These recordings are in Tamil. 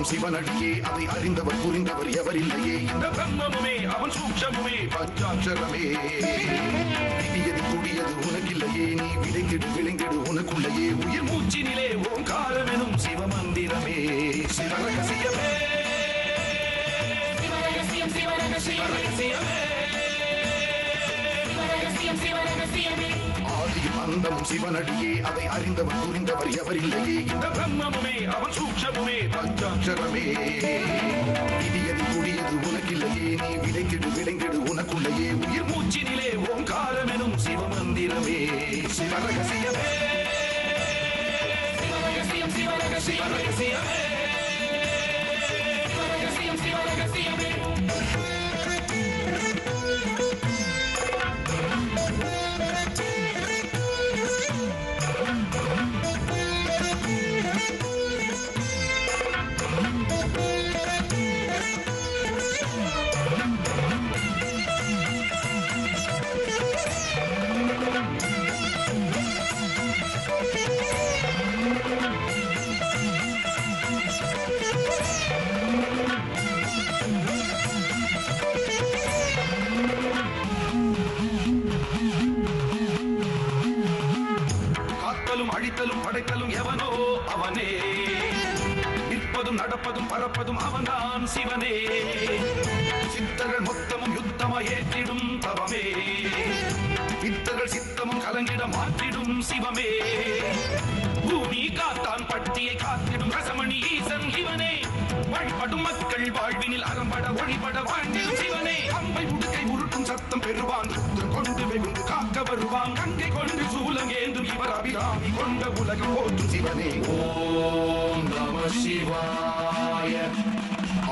சிவனடியே அதை அறிந்தவர் புரிந்தவர் எவரில்லையே இந்த பிரம்மமுமே அவன் சூக்ஷமுமே பஞ்சாட்சரமே விதியது கூடியது உனக்கில்லையே நீ விளைந்திடு விளைந்திடு உனக்குள்ளையே உயிர் மூச்சினிலே ஓங்காரமெனும் சிவமந்திரமே சிவரகசியமே சிவரகசியம் சிவரகசியமே ஆதியும் அந்தமும் சிவனடியே அதை அறிந்தவர் புரிந்தவர் எவரில்லையே இந்த பிரம்மமுமே அவன் சூக்ஷமுமே பஞ்சாட்சரமே விதியது கூடியது உனக்கில்லையே நீ விளைந்திடு விளைந்திடு உனக்குள்ளையே உயிர் மூச்சினிலே ஓங்காரமெனும் சிவமந்திரமே சிவரகசியமே சிவரகசியம் சிவரகசியமே சிவரகசியம் சிவரகசியமே அழித்தலும் படைத்தலும் எவனோ அவனே நிற்பதும் நடப்பதும் பறப்பதும் அவன்தான் சிவனே சித்தர்கள் மொத்தமும் யுத்தமா ஏற்றிடும் தவமே வித்தர்கள் சித்தமும் கலங்கிட மாற்றிடும் சிவமே பூமி காத்தான் பட்டியை காத்திடும் ரசமணி ஈசன் இவனே வழிபடும் மக்கள் வாழ்வினில் அறம்பட ஒளிபட வாழ்ந்திடும் சிவனே அம்பை உடுக்கை உருட்டும் சத்தம் பெறுவான் கொண்டு வெகுண்டு காக்க வருவான் கங்கை கொண்டு சூலங்கேந்தும் இவர் அபிராமி கொண்ட உலகம் போற்றும் சிவனே ஓம் நம சிவாய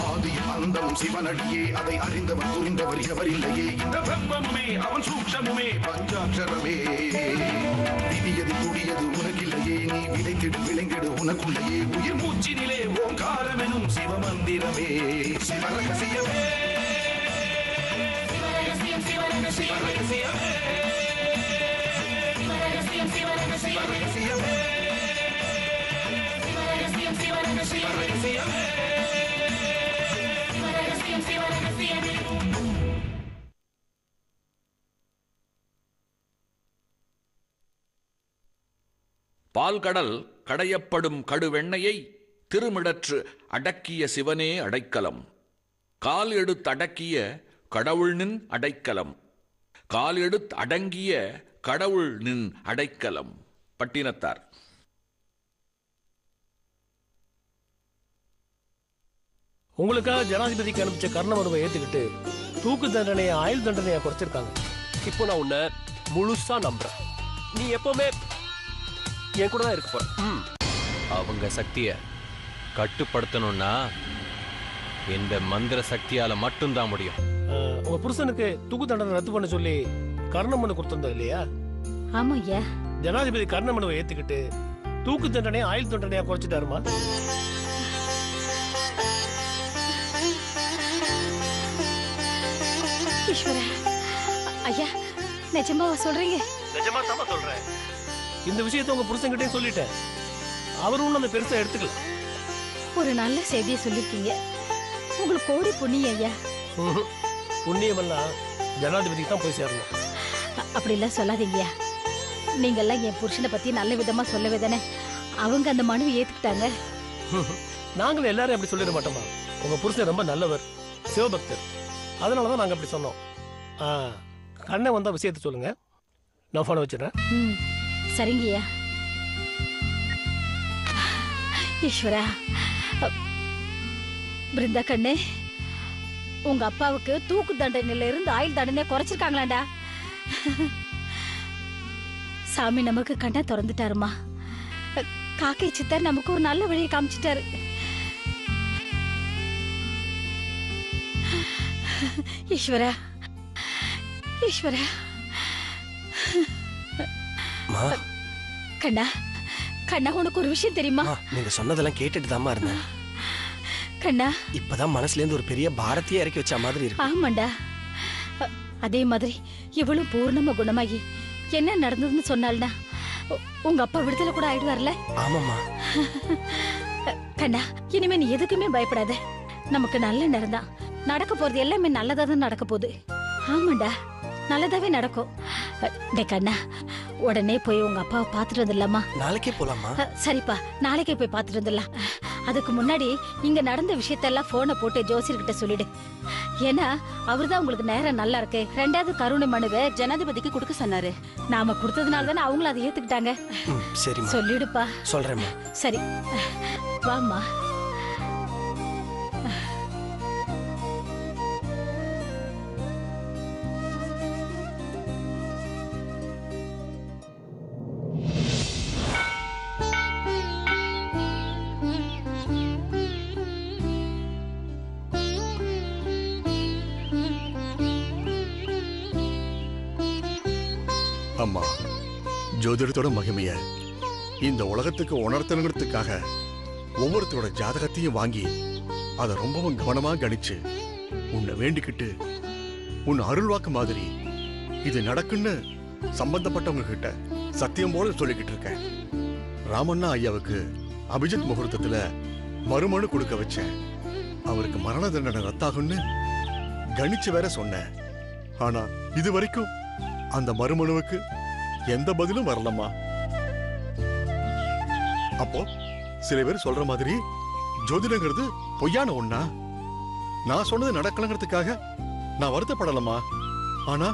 ஆதியும் அந்தமும் சிவனடியே அதை அறிந்தவர் புரிந்தவர் எவரில்லையே இந்த பிரம்மமுமே அவன் சூக்ஷமுமே பஞ்சாட்சரமே விதியது கூடியது உனக்கில்லையே நீ விளைந்திடு விளைந்திடு உனக்குள்ளையே உயிர் மூச்சினிலே ஓங்காரமெனும் சிவமந்திரமே சிவரகசியமே சிவரகசியம் சிவரகசியமே சிவரகசியம் சிவரகசியமே சிவரகசியம் சிவரகசியமே சிவரகசியம் சிவரகசியமே பால்கடல் கடையப்படும் கடுவெண்ணையை திருமிடற்று அடக்கிய சிவனே அடைக்கலம் கால் எடுத்தடக்கிய கடவுள் நின் அடைக்கலம் கால் எடுத்து அடங்கிய கடவுள் நின் அடைக்கலம். பட்டினத்தார். உங்களுக்காக ஜனாதிபதிக்கு அனுப்பிச்ச கர்ண மனுவை ஏத்துக்கிட்டு தூக்கு தண்டனையை ஆயுள் தண்டனையா குறைச்சிருக்காங்க. இப்போ நான் உன்னை முழுசா நம்புறேன். நீ எப்பவுமே என் கூட தான் இருக்க போற. அவங்க சக்தியை கட்டுப்படுத்தணும்னா இந்த மந்திர சக்தியால மட்டும்தான் முடியும். உங்க புருஷனுக்கு தூக்கு தண்டனை ரத்து பண்ண சொல்லி கர்ண மனு கொடுத்திருந்தா இல்லையா? ஆமா ஐயா. ஜனாதிபதி கர்ண மனுவை ஏத்துக்கிட்டு தூக்கு தண்டனையை ஆயுள் தண்டனையா குறைச்சிட்டாருமா? ஈஸ்வரா, ஐயா நிஜமாவா சொல்றீங்க? நிஜமா தான் சொல்றேன். இந்த விஷயத்தை உங்க புருஷன்கிட்டே சொல்லிட்டேன். அவரும் அந்த பெருசா எடுத்துக்கல. ஒரு நல்ல செய்தியை சொல்லிருக்கீங்க. உங்களுக்கு கோடி புண்ணியம் ஐயா. புண்ணியம் எல்லாம் ஜனாதிபதிக்கு தான் போய் சேரணும். அப்படி எல்லாம் சொல்லாதீங்கய்யா. நீங்க எல்லாம் என் புருஷனை பத்தி நல்ல விதமா சொல்லவே தானே அவங்க அந்த மனுவை ஏத்துக்கிட்டாங்க. நாங்களும் எல்லாரும் அப்படி சொல்லிட மாட்டோமா? உங்க புருஷன் ரொம்ப நல்லவர், சிவபக்தர். அதனாலதான் நாங்க அப்படி சொன்னோம். கண்ணை வந்தா விஷயத்தை சொல்லுங்க. நான் போன வச்சிடறேன். சரிங்கய்யா. ஈஸ்வரா, பிருந்தா கண்ணே, உங்க அப்பாவுக்கு தூக்கு தண்டனையில இருந்து ஆயுள் தண்டனை குறைச்சிருக்காங்களாண்டா. சாமி நமக்கு கண்ணை திறந்துட்டாருமா. காக்கை சித்தர் நமக்கு ஒரு நல்ல வழியை காமிச்சிட்டாரு. ஈஸ்வரா, ஈஸ்வரா. கண்ணா, கண்ணா, உனக்கு ஒரு விஷயம் தெரியுமா? நீங்க சொன்னதெல்லாம் கேட்டுட்டு தாமா இருந்தேன். கண்ணா, இப்பதான் மனசுல இருந்து ஒரு பெரிய பாரதியை இறக்கி வச்ச மாதிரி இருக்கு. ஆமாண்டா. அதே மாதிரி இவ்வளவு பூர்ணமா குணமாகி என்ன நடந்ததுன்னு சொன்னால்னா உங்க அப்பா விடுதலை கூட ஆயிடுவார்ல? ஆமாமா. கண்ணா, இனிமே நீ எதுக்குமே பயப்படாத. நமக்கு நல்ல நேரம் தான். நடக்க போறது எல்லாமே நல்லதா தான் நடக்க போகுது. ஆமாண்டா, நல்லதாவே நடக்கும். டே கண்ணா, உடனே போய் உங்க அப்பாவை பாத்துட்டு வந்துடலாமா? நாளைக்கே போலாமா? சரிப்பா, நாளைக்கே போய் பாத்துட்டு வந்துடலாம். அதுக்கு முன்னாடி இங்க நடந்த விஷயத்தெல்லாம் போனை போட்டு ஜோசியர்கிட்ட சொல்லிடு. ஏன்னா அவர்தான் உங்களுக்கு நேரம் நல்லா இருக்கு. 2வது கருணை மனுவை ஜனாதிபதிக்கு கொடுக்க சொன்னாரு. நாம கொடுத்ததுனால தானே அவங்களும் அதை ஏத்துக்கிட்டாங்க. சரிம்மா, சொல்லிடுப்பா. சொல்றேம்மா. சரி, வாம்மா. அம்மா, ஜோதிடத்தோட மகிமைய இந்த உலகத்துக்கு உணர்த்தணுங்கிறதுக்காக ஒவ்வொருத்தரோட ஜாதகத்தையும் வாங்கி அதை ரொம்பவும் கவனமா கணிச்சு உன்னை வேண்டிக்கிட்டு உன் அருள்வாக்கு மாதிரி இது நடக்குன்னு சம்பந்தப்பட்டவங்க கிட்ட சத்தியம் போல சொல்லிக்கிட்டு இருக்கேன். ராமண்ணா ஐயாவுக்கு அபிஜித் முகூர்த்தத்துல மறுமனு கொடுக்க வச்சேன். அவருக்கு மரண தண்டனை ரத்தாகும்னு கணிச்சு வேற சொன்னேன். ஆனா இது வரைக்கும் அந்த மறுமனுவுக்கு எந்த பதிலும் வரலம்மா. அப்போ சில பேர் சொல்ற மாதிரி ஜோதிடங்கிறது பொய்யான ஒண்ணா? நான் சொன்னது நடக்கலங்கிறதுக்காக நான் வருத்தப்படலமா. ஆனா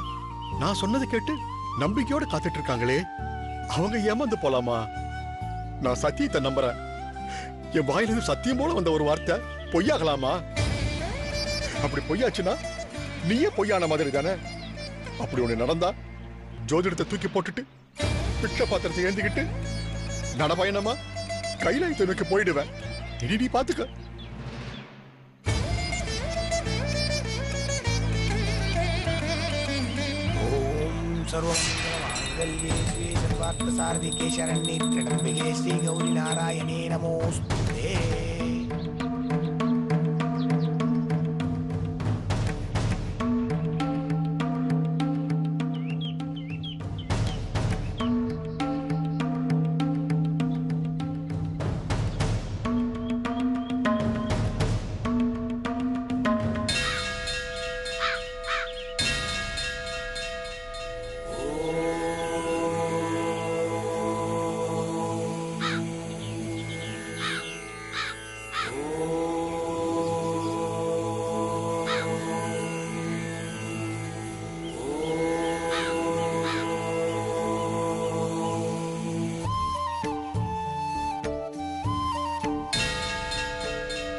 நான் சொன்னதை கேட்டு நம்பிக்கையோட காத்துட்டு இருக்காங்களே, அவங்க ஏமாந்து போலாமா? நான் சத்தியத்தை நம்புறேன். என் வாயிலிருந்து சத்தியம் போல வந்த ஒரு வார்த்தை பொய்யாகலாமா? அப்படி பொய்யாச்சுன்னா நீயே பொய்யான மாதிரி தானே. அப்படி ஒண்ணு நடந்தா ஜோதிடத்தை தூக்கி போட்டுட்டு பிச்சை பாத்திரத்தை ஏந்திக்கிட்டு நடபயணமா கைலாயத்தை நோக்கி போயிடுவேன். இனி நீ பாத்துக்க. ஓம் சர்வம் சாரதிகே சரண்யே திரம்பகே ஸ்ரீ கௌரி நாராயணே நமோஸ்துதே.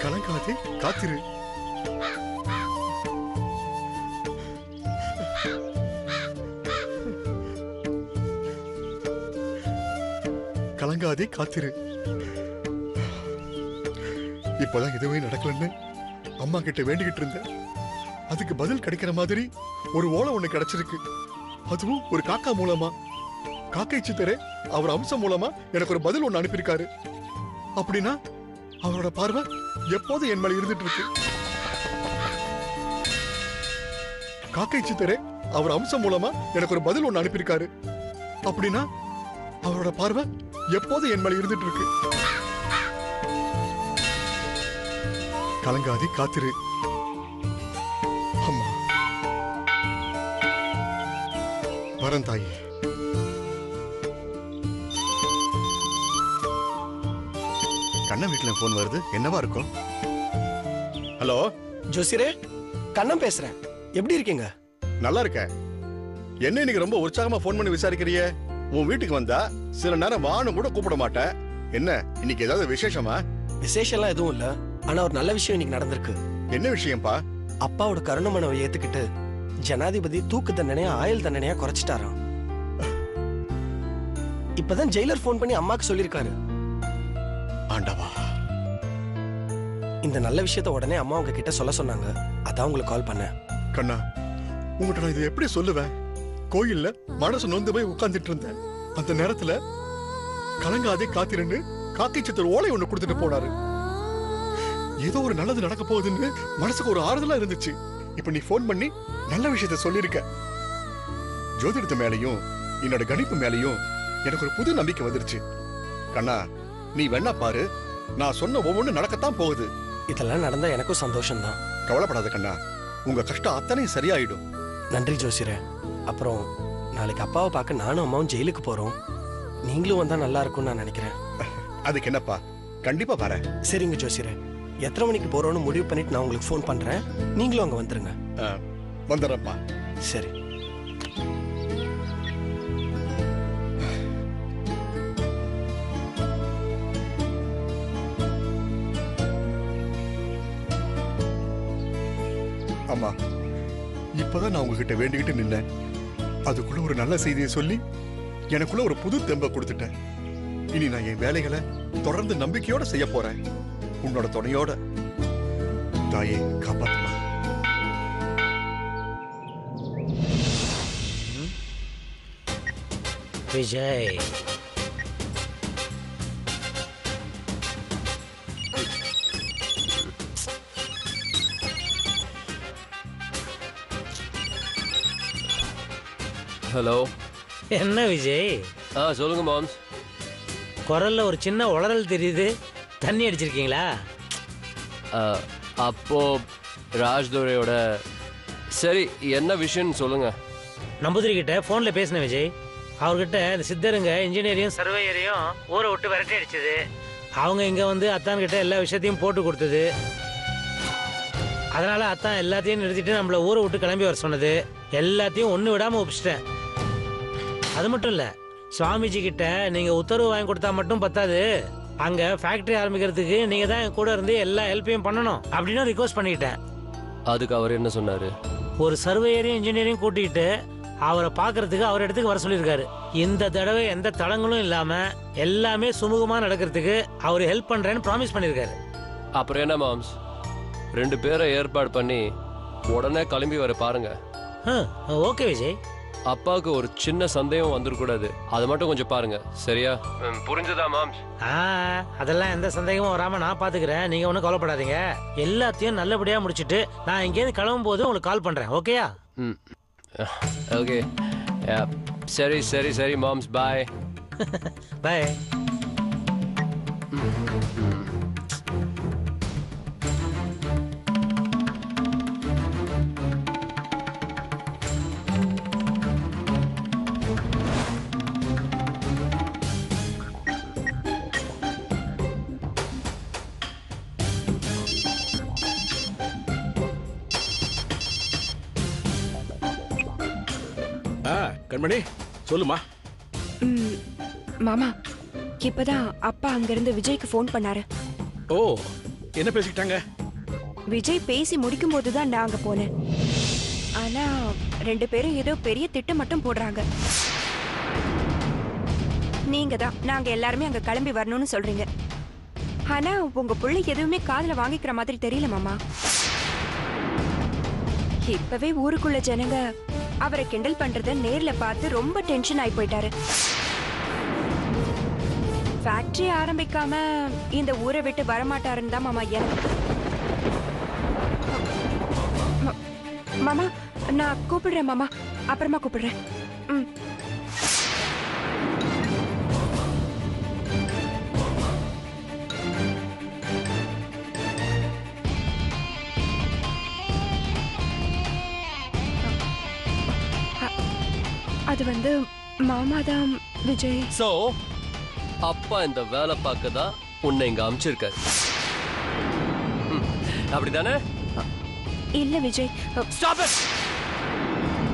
கலங்காதே, காத்திரு. கலங்காதே, காத்திரு. இப்பதான் எதுவுமே நடக்கலன்னு அம்மா கிட்ட வேண்டிக்கிட்டு இருந்தேன். அதுக்கு பதில் கிடைக்கிற மாதிரி ஒரு ஓலை ஒண்ணு கிடைச்சிருக்கு. அதுவும் ஒரு காக்கா மூலமா. காக்கை சித்தரே அவர் அம்சம் மூலமா எனக்கு ஒரு பதில் ஒண்ணு அனுப்பியிருக்காரு. அப்படின்னா அவரோட பார்வை எப்போது என் மேல இருந்துட்டு இருக்கு. காக்கை சித்தரே அவர் அம்சம் மூலமா எனக்கு ஒரு பதில் ஒண்ணு அனுப்பியிருக்காரு. அப்படின்னா அவரோட பார்வை எப்போது என் மேல இருந்துட்டு இருக்கு. கலங்காதி, காத்திரு. அம்மா வரேன் தாயே. கண்ணன் வீட்டுல போன் வருது, என்னவா இருக்கும்? ஹலோ ஜோசியரே, கண்ணன் பேசுறேன். எப்படி இருக்கீங்க? நல்லா இருக்க. என்ன இன்னைக்கு ரொம்ப உற்சாகமா போன் பண்ணி விசாரிக்கிறிய? உன் வீட்டுக்கு வந்தா சில நேரம் வான்னு கூட கூப்பிட மாட்டேன். என்ன இன்னைக்கு ஏதாவது விசேஷமா? விசேஷம்லாம் எதுவும் இல்ல. ஆனா ஒரு நல்ல விஷயம் இன்னைக்கு நடந்திருக்கு. என்ன விஷயம்ப்பா? அப்பாவோட கருணை மனுவை ஏத்துக்கிட்டு ஜனாதிபதி தூக்கு தண்டனையா ஆயுள் தண்டனையா குறைச்சிட்டாராம். இப்பதான் ஜெயிலர் போன் பண்ணி அம்மாக்கு சொல்லிருக்காரு. ஆண்டவா, இந்த நல்ல விஷயத்த உடனே அம்மா உங்க கிட்ட சொல்ல சொன்னாங்க. அதான் உங்களுக்கு கால் பண்ணேன். கண்ணா, உங்ககிட்ட நான் இதை எப்படி சொல்லுவேன்? கோயில்ல மனசு நொந்து போய் உட்கார்ந்துட்டு இருந்தேன். அந்த நேரத்துல கலங்காதே, காத்திருன்னு காக்கை சித்தர் ஓலை ஒண்ணு கொடுத்துட்டு போனாரு. ஏதோ ஒரு நல்லது நடக்க போகுதுன்னு மனசுக்கு ஒரு ஆறுதலா இருந்துச்சு. இப்ப நீ போன் பண்ணி நல்ல விஷயத்த சொல்லிருக்க. ஜோதிடத்து மேலையும் என்னோட கணிப்பு மேலையும் எனக்கு ஒரு புது நம்பிக்கை வந்துருச்சு. கண்ணா, நீ வேணா பாரு, நான் சொன்ன ஒவ்வொன்றும் நடக்கத்தான் போகுது. இதெல்லாம் நடந்தா எனக்கும் சந்தோஷம்தான். கவலைப்படாத கண்ணா, உங்க கஷ்டம் அத்தனையும் சரியாயிடும். நன்றி ஜோசியரே. அப்புறம் நாளைக்கு அப்பாவை பார்க்க நானும் அம்மாவும் ஜெயிலுக்கு போறோம். நீங்களும் வந்தா நல்லா இருக்கும்னு நான் நினைக்கிறேன். அதுக்கு என்னப்பா, கண்டிப்பா பாரு. சரிங்க ஜோசியரே, எத்தனை மணிக்கு போறோம்னு முடிவு பண்ணிட்டு நான் உங்களுக்கு ஃபோன் பண்றேன். நீங்களும் அங்க வந்துருங்க. வந்துடுறப்பா. சரி. அம்மா, இப்பதான் நான் உங்ககிட்ட வேண்டிக்கிட்டு நின்னேன். அதுக்குள்ள ஒரு நல்ல செய்தியை சொல்லி எனக்குள்ள ஒரு புது தெம்ப கொடுத்துட்டேன். இனி நான் என் வேலைகளை தொடர்ந்து நம்பிக்கையோட செய்ய போறேன். உன்னோட துணையோட. தாயே காப்பாத்துமா. விஜய், ஹலோ. என்ன விஜய்? சொல்லுங்க மாம்ஸ். குரல்ல ஒரு சின்ன உளறல் தெரியுது. தண்ணி அடிச்சிருக்கீங்களா? அப்போ ராஜ்துரையோட. சரி, என்ன விஷயம்னு சொல்லுங்க. நம்பூதிரி கிட்ட போன்ல பேசினேன் விஜய். அவர்கிட்ட இந்த சித்தருங்க இன்ஜினியரையும் சர்வேயரையும் ஊரை விட்டு விரட்டி அடிச்சது. அவங்க இங்க வந்து அத்தான் கிட்ட எல்லா விஷயத்தையும் போட்டு கொடுத்தது. அதனால அத்தான் எல்லாத்தையும் நிறுத்திட்டு நம்மள ஊரை விட்டு கிளம்பி வர சொன்னது. எல்லாத்தையும் ஒண்ணு விடாம ஒப்பிச்சிட்டேன். அது மட்டும் இல்ல, சுவாமிஜி கிட்ட நீங்க உத்தரவு வாங்கி கொடுத்தா மட்டும் பத்தாது, அங்க ஃபேக்டரி ஆரம்பிக்கிறதுக்கு நீங்க தான் என் கூட இருந்து எல்லா ஹெல்ப்பையும் பண்ணணும் அப்படின்னு ரிக்வஸ்ட் பண்ணிட்டேன். அதுக்கு அவர் என்ன சொன்னாரு? ஒரு சர்வேயரையும் இன்ஜினியரையும் கூட்டிட்டு அவரை பாக்குறதுக்கு அவர் இடத்துக்கு வர சொல்லியிருக்காரு. இந்த தடவை எந்த தடங்களும் இல்லாம எல்லாமே சுமூகமா நடக்கிறதுக்கு அவர் ஹெல்ப் பண்றேன்னு ப்ராமிஸ் பண்ணிருக்காரு. அப்புறம் என்ன மாம்ஸ், 2 பேரை ஏற்பாடு பண்ணி உடனே கிளம்பி வர பாருங்க. ஓகே விஜய். அப்பாவுக்கு ஒரு சின்ன சந்தேகம் வந்துடக்கூடாது, அது மட்டும் கொஞ்சம் பாருங்க. சரியா? புரிஞ்சுதா மாம்ஸ்? அதெல்லாம் எந்த சந்தேகமும் வராம நான் பாத்துக்கிறேன். நீங்க ஒன்றும் கவலைப்படாதீங்க. எல்லாத்தையும் நல்லபடியா முடிச்சிட்டு நான் இங்கேருந்து கிளம்பும் போது உங்களுக்கு கால் பண்றேன். ஓகேயா? ஓகே. சரி சரி சரி மாம்ஸ், பாய். பாய். கண்மணி, சொல்லுமா. மாமா, இப்பதான் அப்பா அங்கிருந்து விஜய்க்கு ஃபோன் பண்ணாரு. ஓ, என்ன பேசிக்கிட்டாங்க? விஜய் பேசி முடிக்கும் போதுதான் நான் அங்க போனேன். ஆனா 2 பேரும் ஏதோ பெரிய திட்டம் மட்டும் போடுறாங்க. நீங்க தான் நாங்க எல்லாருமே அங்க கிளம்பி வரணும்னு சொல்றீங்க. ஆனா உங்க புள்ளை எதுவுமே காதுல வாங்கிக்கிற மாதிரி தெரியல மாமா. இப்பவே ஊருக்குள்ள ஜனங்க அவரை கிண்டல் பண்றத நேர்ல பார்த்து ரொம்ப டென்ஷன் ஆகி போயிட்டாரு. ஃபேக்டரி ஆரம்பிக்காம இந்த ஊரை விட்டு வரமாட்டாருன்னு தான் மாமா எனக்கு. மாமா, நான் கூப்பிடுறேன் மாமா, அப்புறமா கூப்பிடுறேன். அது வந்து மாமா தான் விஜய். சோ அப்பா இந்த வேலை பார்க்க தான் உன்னை இங்க அனுப்பிச்சிருக்காரு, அப்படிதானே? இல்ல விஜய். Stop it.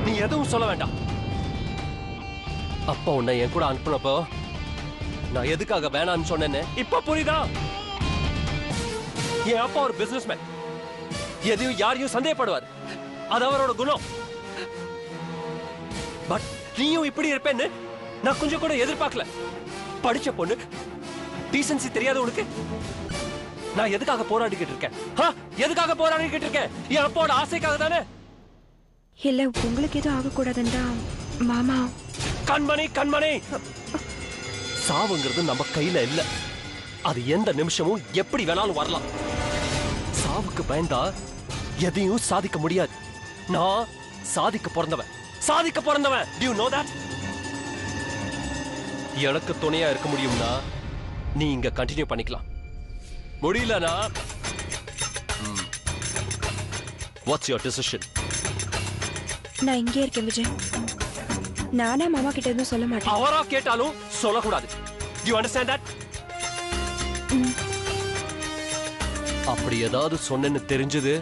நீ எதுவும் சொல்ல வேண்டாம். அப்பா உன்னை என் கூட அனுப்புனப்போ நான் எதுக்காக வேணான்னு சொன்னேன்னு இப்ப புரியுதா? என் அப்பா ஒரு பிசினஸ்மேன், எதையும் யாரையும் சந்தேகப்படுவார், அது அவரோட குணம். பட் நீயும் இப்படி இருப்பேன்னு நான் கொஞ்சம் கூட எதிர்பார்க்கல. படிச்ச பொண்ணு, டீசன்சி தெரியாத உனக்கு நான் எதுக்காக போராடிக்கிட்டு இருக்கேன்? எதுக்காக போராடிக்கிட்டு இருக்கேன்? என் அப்பாவோட ஆசைக்காக தானே. இல்ல, உங்களுக்கு எதுவும் ஆகக்கூடாதுன்னா மாமா. கண்மணி கண்மணி, சாவுங்கிறது நம்ம கையில இல்ல. அது எந்த நிமிஷமும் எப்படி வேணாலும் வரலாம். சாவுக்கு பயந்தா எதையும் சாதிக்க முடியாது. நான் சாதிக்க பிறந்தவன், சாதிக்க பிறந்தவன். Do you know that? எனக்கு துணையா இருக்க முடியும்னா நீ இங்க கண்டினியூ பண்ணிக்கலாம். முடியலனா வாட்ஸ் யுவர் டிசிஷன்? நான் இங்கே இருக்கேன் விஜய். நானா மாமா கிட்ட எதுவும் சொல்ல மாட்டேன். அவரா கேட்டாலும் சொல்லக்கூடாது. You understand that? அப்படி ஏதாவது சொன்னேன்னு தெரிஞ்சது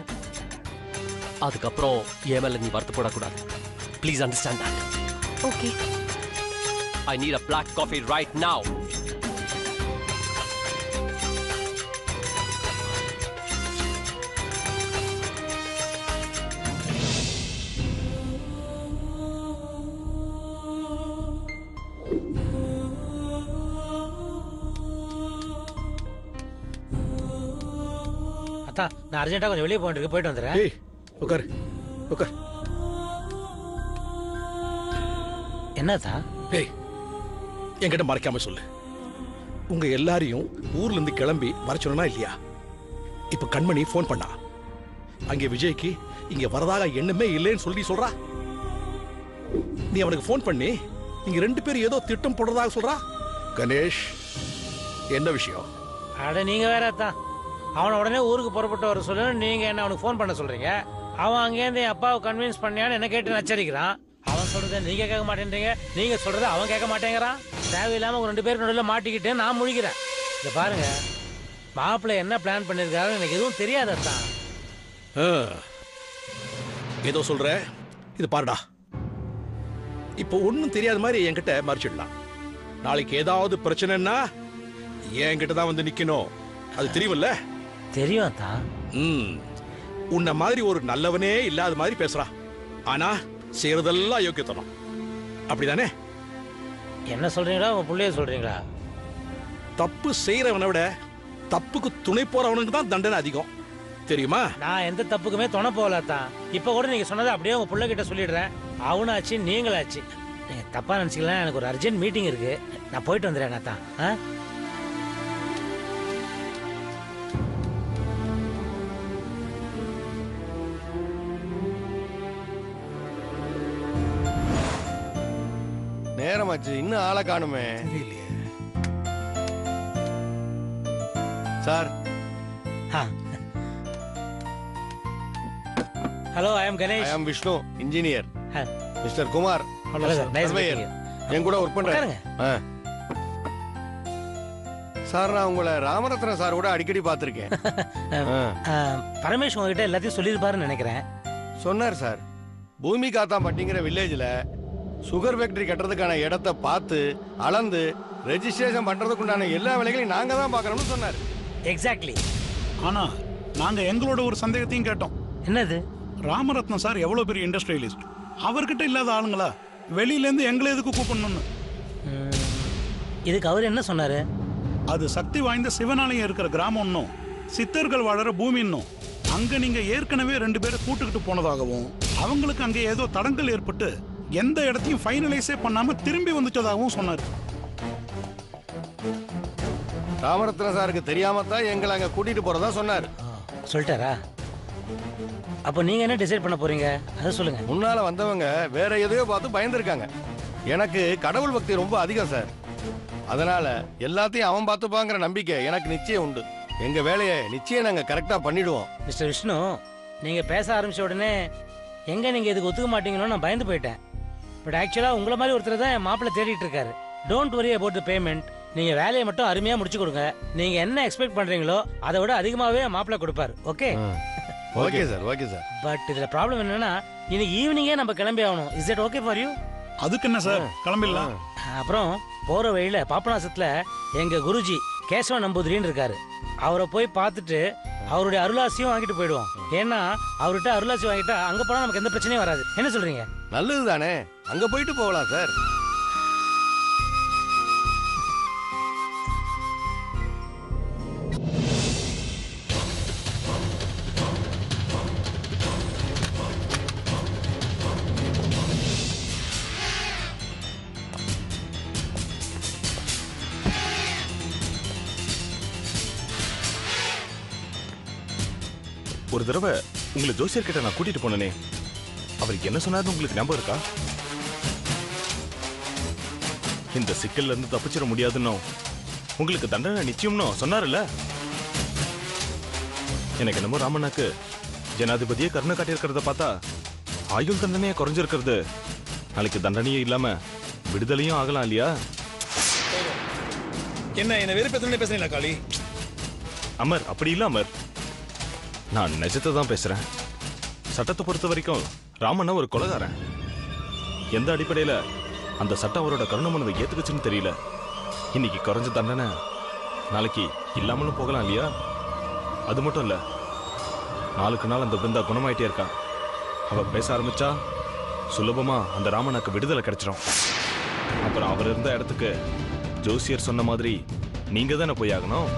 அதுக்கப்புறம் என் மேல நீ வருத்தப்படக்கூடாது. Please understand that. Okay. I need a black coffee right now. அத்தா, நான் அர்ஜென்ட்டா கொஞ்சம் வெளியே போயிட்டு போயிட்டு வந்துடுறேன். ஏய் உட்கார் உட்கார். என்னத்தா? ஏய் என்கிட்ட மறைக்காம சொல்லு. உங்க எல்லாரையும் ஊர்ல இருந்து கிளம்பி வர சொன்னா இல்லையா? இப்ப கண்மணி ஃபோன் பண்ணா. அங்கே விஜய்க்கு இங்க வரதாக எண்ணமே இல்லைன்னு சொல்லி சொல்றா. நீ அவனுக்கு ஃபோன் பண்ணி நீங்க 2 பேரும் ஏதோ திட்டம் போடுறதாக சொல்றா. கணேஷ், என்ன விஷயம்? அட நீங்க வேற அத்தா. அவனை உடனே ஊருக்கு புறப்பட்டு வர சொல்லு. நீங்க என்ன அவனுக்கு ஃபோன் பண்ண சொல்றீங்க? அவன் அங்கேருந்து என் அப்பாவை கன்வின்ஸ் பண்ணியான்னு என்ன கேட்டு நச்சரிக்கிறான். அவன் சொல்றதை நீங்க கேட்க மாட்டேன்றீங்க, நீங்க சொல்றதை அவன் கேட்க மாட்டேங்கிறான். தேவையில்லாம 2 பேருக்கு நடுவில் மாட்டிக்கிட்டு நான் முழிக்கிறேன். இதை பாருங்க, மாப்பிள்ளை என்ன பிளான் பண்ணிருக்காரு எனக்கு எதுவும் தெரியாதான். ஏதோ சொல்ற. இது பாருடா, இப்போ ஒன்னும் தெரியாத மாதிரி என்கிட்ட மறைச்சிடலாம். நாளைக்கு ஏதாவது பிரச்சனைன்னா என்கிட்ட தான் வந்து நிக்கணும். அது தெரியுமில்ல? தெரியும் தான். உன்ன மாதிரி ஒரு நல்லவனே இல்லாத மாதிரி பேசுறா. ஆனா செய்யறதெல்லாம் யோக்கியத்தனம். அப்படிதானே? என்ன சொல்றீங்களா உங்க புள்ளைய சொல்றீங்களா? தப்பு செய்யறவனை விட தப்புக்கு துணை போறவனுக்கு தான் தண்டனை அதிகம், தெரியுமா? நான் எந்த தப்புக்குமே துணை போகலத்தான். இப்ப கூட நீங்க சொன்னதை அப்படியே உங்க புள்ள கிட்ட சொல்லிடுறேன். அவனாச்சு நீங்களாச்சு. நீங்க தப்பா நினைச்சுக்கலாம். எனக்கு ஒரு அர்ஜென்ட் மீட்டிங் இருக்கு, நான் போயிட்டு வந்துடுறேன் தான். நேரமாச்சு, இன்னும் ஆளை காணுமே. சார். ஹலோ, ஐ அம் கணேஷ். ஐ அம் விஷ்ணு, இன்ஜினியர். மிஸ்டர் குமார், என் கூட ஒர்க் பண்றேன். சார், நான் உங்களை ராமரத்ன சார் கூட அடிக்கடி பார்த்திருக்கேன். பரமேஷ் உங்ககிட்ட எல்லாத்தையும் சொல்லியிருப்பாருன்னு நினைக்கிறேன். சொன்னார் சார். பூமி காத்தாம்பட்டிங்கிற வில்லேஜ்ல சுகர் ஃபேக்டரி கட்டுறதுக்கான இடத்தை பார்த்து அளந்து ரெஜிஸ்ட்ரேஷன் பண்றதுக்கு உண்டான எல்லா வேலைகளையும் நாங்க தான் பார்க்கணும்னு சொன்னார். எக்ஸாக்ட்லி. ஆனா நாங்க எங்களோட ஒரு சந்தேகத்தையும் கேட்டோம். என்னது? ராமரத்னம் சார் எவ்வளவு பெரிய இண்டஸ்ட்ரியலிஸ்ட், அவர்கிட்ட இல்லாத ஆளுங்களா வெளியில இருந்து எங்களை எதுக்கு கூப்பிடணும்னு. இதுக்கு அவர் என்ன சொன்னாரு? அது சக்தி வாய்ந்த சிவனாலயம் இருக்கிற கிராமம்னும் சித்தர்கள் வாழற பூமின்னும் அங்க நீங்க ஏற்கனவே 2 பேரை கூட்டுக்கிட்டு போனதாகவும் அவங்களுக்கு அங்க ஏதோ தடங்கள் ஏற்பட்டு எந்த இடத்தையும் ஃபைனலைஸே பண்ணாம திரும்பி வந்துட்டதாகவும் சொன்னார். ராமரத்ன சாருக்கு தெரியாம தான் எங்களை அங்க கூட்டிட்டு போறதா சொன்னார். சொல்லிட்டாரா? அப்போ நீங்க என்ன டிசைட் பண்ண போறீங்க அதை சொல்லுங்க. முன்னால வந்தவங்க வேற எதையோ பார்த்து பயந்துருக்காங்க. எனக்கு கடவுள் பக்தி ரொம்ப அதிகம் சார். அதனால எல்லாத்தையும் அவன் பார்த்துப்பாங்கிற நம்பிக்கை எனக்கு நிச்சயம் உண்டு. எங்க வேலையை நிச்சயம் நாங்க கரெக்டா பண்ணிடுவோம். மிஸ்டர் விஷ்ணு, நீங்க பேச ஆரம்பிச்ச உடனே எங்க நீங்க இதுக்கு ஒத்துக்க மாட்டீங்களோ நான் பயந்து போயிட்டேன். பட் ஆக்சுவலா உங்களை மாதிரி ஒருத்தர் தான் என் மாப்பிள்ளை தேடிட்டு இருக்காரு. Don't worry about the payment. நீங்க வேலையை மட்டும் அருமையா முடிச்சு கொடுங்க. நீங்க என்ன எக்ஸ்பெக்ட் பண்றீங்களோ அதை விட அதிகமாவே மாப்பிள்ளை கொடுப்பாரு. Okay? Okay sir, okay sir. But இதுல ப்ராப்ளம் என்னன்னா இன்னைக்கு ஈவினிங்கே நம்ம கிளம்பி ஆகணும். Is it okay for you? அதுக்கு என்ன சார், கிளம்பிடலாம். அப்புறம் போற வழியில பாபநாசத்துல எங்க குருஜி கேசவ நம்பூதிரின்னு இருக்காரு. அவரை போய் பார்த்துட்டு அவருடைய அருளாசியும் வாங்கிட்டு போயிடுவோம். ஏன்னா அவர்கிட்ட அருளாசி வாங்கிட்டா அங்க போனா நமக்கு எந்த பிரச்சனையும் வராது. என்ன சொல்றீங்க? நல்லது தானே, அங்க போயிட்டு போகலாம் சார். ஒரு தடவை உங்களை ஜோசியர் கிட்ட நான் கூட்டிட்டு போனேனே, அவருக்கு என்ன சொன்னாரு உங்களுக்கு ஞாபகம் இருக்கா? இந்த சிக்கல்ல இருந்து தப்பிச்சிட முடியாதுன்னு உங்களுக்கு தண்டனை நிச்சயம்னு சொன்னார்ல. எனக்கு என்னமோ ராமண்ணாக்கு ஜனாதிபதியே கருணை காட்டியிருக்கிறத பார்த்தா ஆயுள் தண்டனையே குறைஞ்சிருக்கிறது நாளைக்கு தண்டனையே இல்லாம விடுதலையும் ஆகலாம் இல்லையா? என்ன வெறுப்பேத்தனே பேசுறீங்களா காளி? அமர், அப்படி இல்ல அமர், நான் நிஜத்தை தான் பேசுறேன். சட்டத்தை பொறுத்த வரைக்கும் ராமண்ணா ஒரு கொலைகாரன். எந்த அடிப்படையில அந்த சட்டம் அவரோட கருணை மனதை ஏத்துக்குச்சுன்னு தெரியல. இன்னைக்கு குறைஞ்ச தண்டனை நாளைக்கு இல்லாமலும் போகலாம் இல்லையா? அது மட்டும் இல்ல, நாளுக்கு நாள் அந்த பிருந்தா குணமாயிட்டே இருக்கா. அவ பேச ஆரம்பிச்சா சுலபமா அந்த ராமனுக்கு விடுதலை கிடைச்சிடும். அப்புறம் அவர் இருந்த இடத்துக்கு ஜோசியர் சொன்ன மாதிரி நீங்க தானே போய் ஆகணும்.